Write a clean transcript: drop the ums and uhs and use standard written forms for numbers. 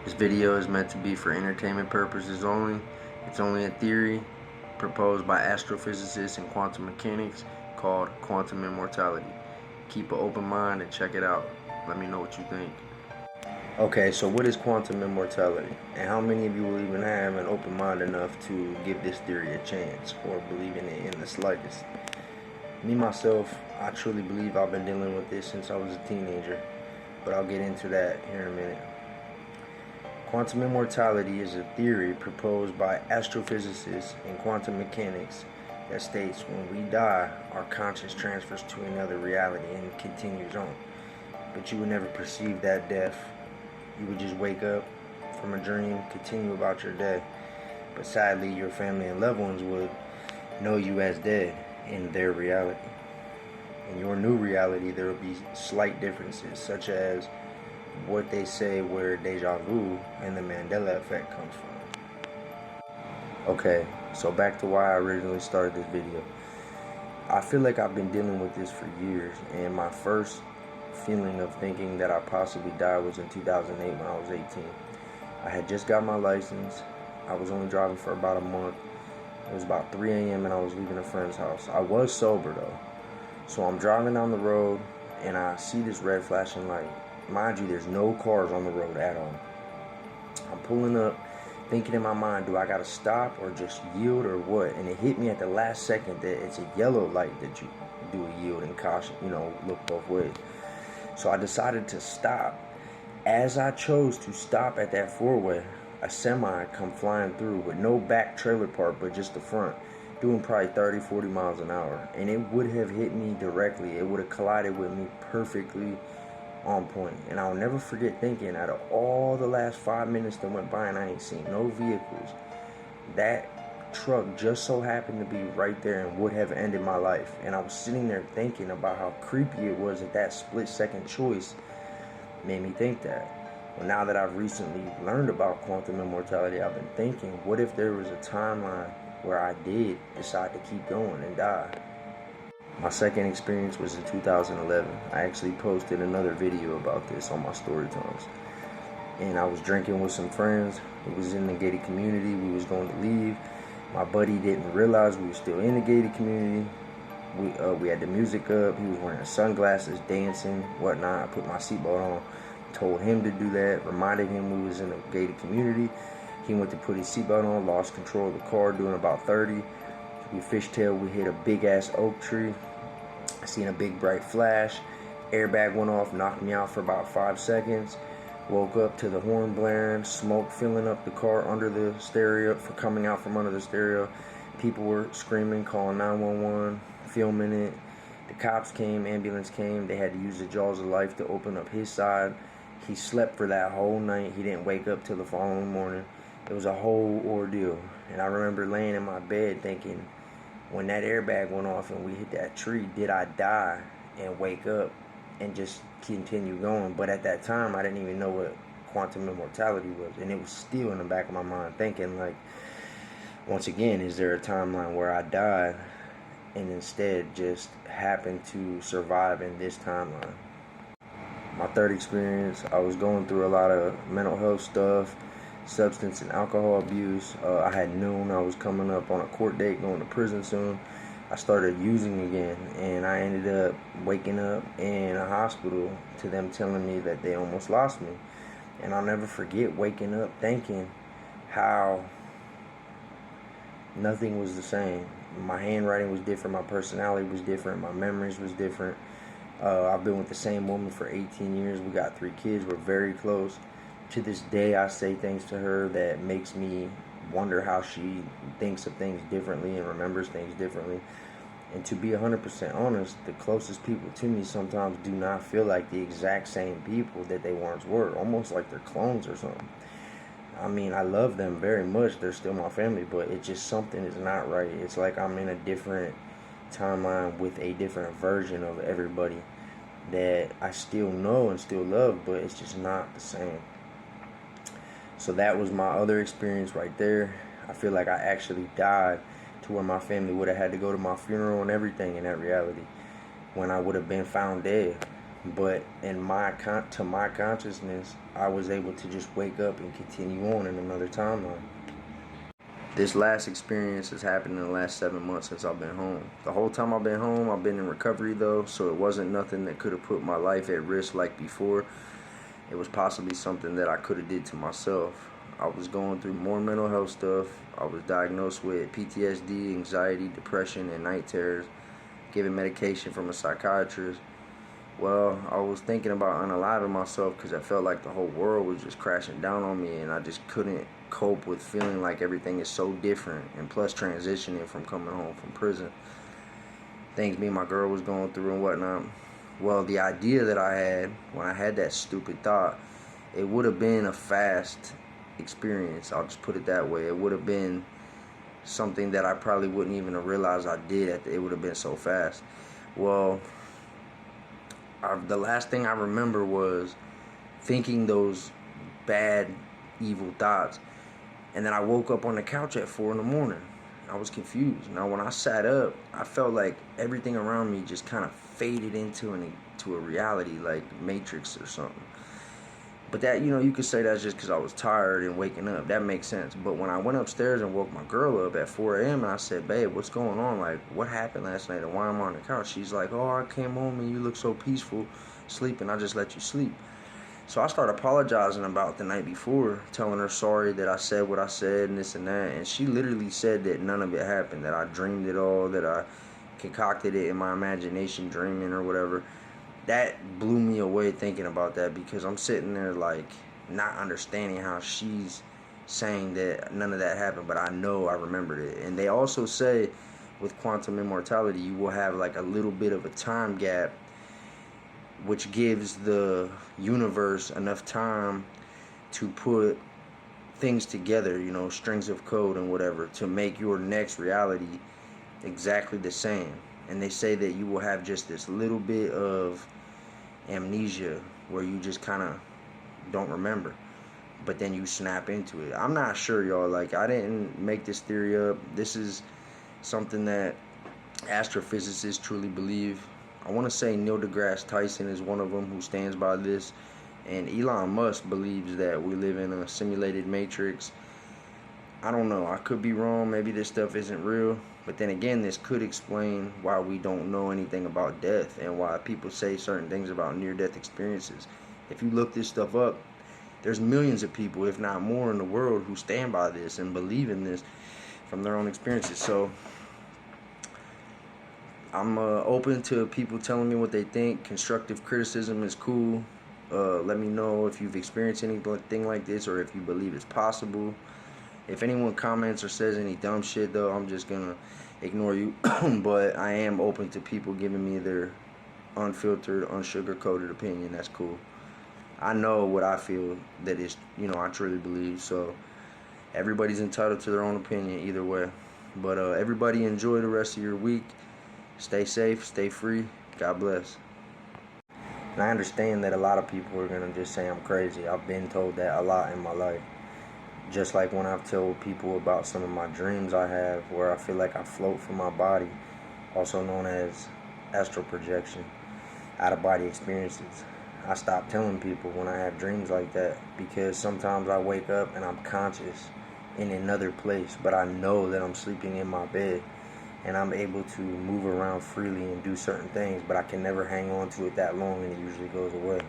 This video is meant to be for entertainment purposes only. It's only a theory proposed by astrophysicists and quantum mechanics called quantum immortality. Keep an open mind and check it out. Let me know what you think. Okay, so what is quantum immortality? And how many of you will even have an open mind enough to give this theory a chance or believe in it in the slightest? Me, myself, I truly believe I've been dealing with this since I was a teenager, but I'll get into that here in a minute. Quantum immortality is a theory proposed by astrophysicists and quantum mechanics that states when we die, our conscience transfers to another reality and continues on. But you would never perceive that death. You would just wake up from a dream, continue about your day. But sadly, your family and loved ones would know you as dead in their reality. In your new reality, there will be slight differences, such as what they say where deja vu and the Mandela effect comes from. Okay, so back to why I originally started this video. I feel like I've been dealing with this for years, and my first feeling of thinking that I possibly died was in 2008 when I was 18. I had just got my license. I was only driving for about a month. It was about 3 a.m. and I was leaving a friend's house. I was sober though. So I'm driving down the road and I see this red flashing light. Mind you, there's no cars on the road at all. I'm pulling up, thinking in my mind, do I gotta stop or just yield or what? And it hit me at the last second that it's a yellow light that you do a yield and caution, look both ways. So I decided to stop. As I chose to stop at that four-way, a semi come flying through with no back trailer park but just the front, doing probably 30, 40 miles an hour. And it would have hit me directly. It would have collided with me perfectly on point. And I'll never forget thinking, out of all the last 5 minutes that went by and I ain't seen no vehicles, that truck just so happened to be right there and would have ended my life. And I was sitting there thinking about how creepy it was that split-second choice made me think that. Well, now that I've recently learned about quantum immortality, I've been thinking, what if there was a timeline where I did decide to keep going and die? My second experience was in 2011. I actually posted another video about this on my story times. And I was drinking with some friends. It was in the gated community. We was going to leave. My buddy didn't realize we were still in the gated community. We had the music up. He was wearing sunglasses, dancing, whatnot. I put my seatbelt on, told him to do that, reminded him we was in a gated community. He went to put his seatbelt on, lost control of the car, doing about 30. We fishtailed, we hit a big ass oak tree. I seen a big bright flash. Airbag went off, knocked me out for about 5 seconds. Woke up to the horn blaring, smoke filling up the car under the stereo, for coming out from under the stereo. People were screaming, calling 911, filming it. The cops came, ambulance came. They had to use the jaws of life to open up his side. He slept for that whole night. He didn't wake up till the following morning. It was a whole ordeal. And I remember laying in my bed thinking, when that airbag went off and we hit that tree, did I die and wake up and just continue going? But at that time, I didn't even know what quantum immortality was. And it was still in the back of my mind thinking, like, once again, is there a timeline where I died and instead just happened to survive in this timeline? My third experience, I was going through a lot of mental health stuff, substance and alcohol abuse. I had known I was coming up on a court date, going to prison soon. I started using again, and I ended up waking up in a hospital to them telling me that they almost lost me. And I'll never forget waking up thinking how nothing was the same. My handwriting was different, my personality was different, my memories was different. I've been with the same woman for 18 years. We got 3 kids. We're very close. To this day, I say things to her that makes me wonder how she thinks of things differently and remembers things differently. And to be 100% honest, the closest people to me sometimes do not feel like the exact same people that they once were, almost like they're clones or something. I mean, I love them very much. They're still my family, but it's just something is not right. It's like I'm in a different timeline with a different version of everybody that I still know and still love, but it's just not the same. So that was my other experience right there. I feel like I actually died to where my family would have had to go to my funeral and everything in that reality when I would have been found dead. But to my consciousness, I was able to just wake up and continue on in another timeline. This last experience has happened in the last 7 months since I've been home. The whole time I've been home, I've been in recovery though, so it wasn't nothing that could have put my life at risk like before. It was possibly something that I could have did to myself. I was going through more mental health stuff. I was diagnosed with PTSD, anxiety, depression, and night terrors, given medication from a psychiatrist. Well, I was thinking about unaliving myself because I felt like the whole world was just crashing down on me, and I just couldn't cope with feeling like everything is so different, and plus transitioning from coming home from prison, things me and my girl was going through and whatnot. Well, the idea that I had when I had that stupid thought, it would have been a fast experience. I'll just put it that way. It would have been something that I probably wouldn't even have realized I did. It would have been so fast. Well, the last thing I remember was thinking those bad, evil thoughts. And then I woke up on the couch at 4 in the morning. I was confused. Now, when I sat up, I felt like everything around me just kind of faded into a reality, like Matrix or something. But that, you could say that's just because I was tired and waking up. That makes sense. But when I went upstairs and woke my girl up at 4 a.m. and I said, babe, what's going on? Like, what happened last night and why am I on the couch? She's like, oh, I came home and you look so peaceful sleeping. I just let you sleep. So I started apologizing about the night before, telling her sorry that I said what I said and this and that. And she literally said that none of it happened, that I dreamed it all, that I concocted it in my imagination dreaming or whatever. That blew me away thinking about that, because I'm sitting there like not understanding how she's saying that none of that happened, but I know I remembered it. And they also say with quantum immortality, you will have like a little bit of a time gap, which gives the universe enough time to put things together, strings of code and whatever, to make your next reality exactly the same. And they say that you will have just this little bit of amnesia where you just kind of don't remember, but then you snap into it. I'm not sure, y'all. Like, I didn't make this theory up. This is something that astrophysicists truly believe. I want to say Neil deGrasse Tyson is one of them who stands by this, and Elon Musk believes that we live in a simulated matrix. I don't know. I could be wrong. Maybe this stuff isn't real. But then again, this could explain why we don't know anything about death and why people say certain things about near-death experiences. If you look this stuff up, there's millions of people, if not more, in the world who stand by this and believe in this from their own experiences. So I'm open to people telling me what they think. Constructive criticism is cool. Let me know if you've experienced anything like this or if you believe it's possible. If anyone comments or says any dumb shit, though, I'm just gonna ignore you. But I am open to people giving me their unfiltered, unsugar-coated opinion. That's cool. I know what I feel that is, I truly believe. So everybody's entitled to their own opinion either way. But everybody enjoy the rest of your week. Stay safe, stay free. God bless. And I understand that a lot of people are gonna just say I'm crazy. I've been told that a lot in my life. Just like when I've told people about some of my dreams I have where I feel like I float from my body, also known as astral projection, out-of-body experiences. I stop telling people when I have dreams like that because sometimes I wake up and I'm conscious in another place, but I know that I'm sleeping in my bed and I'm able to move around freely and do certain things, but I can never hang on to it that long and it usually goes away.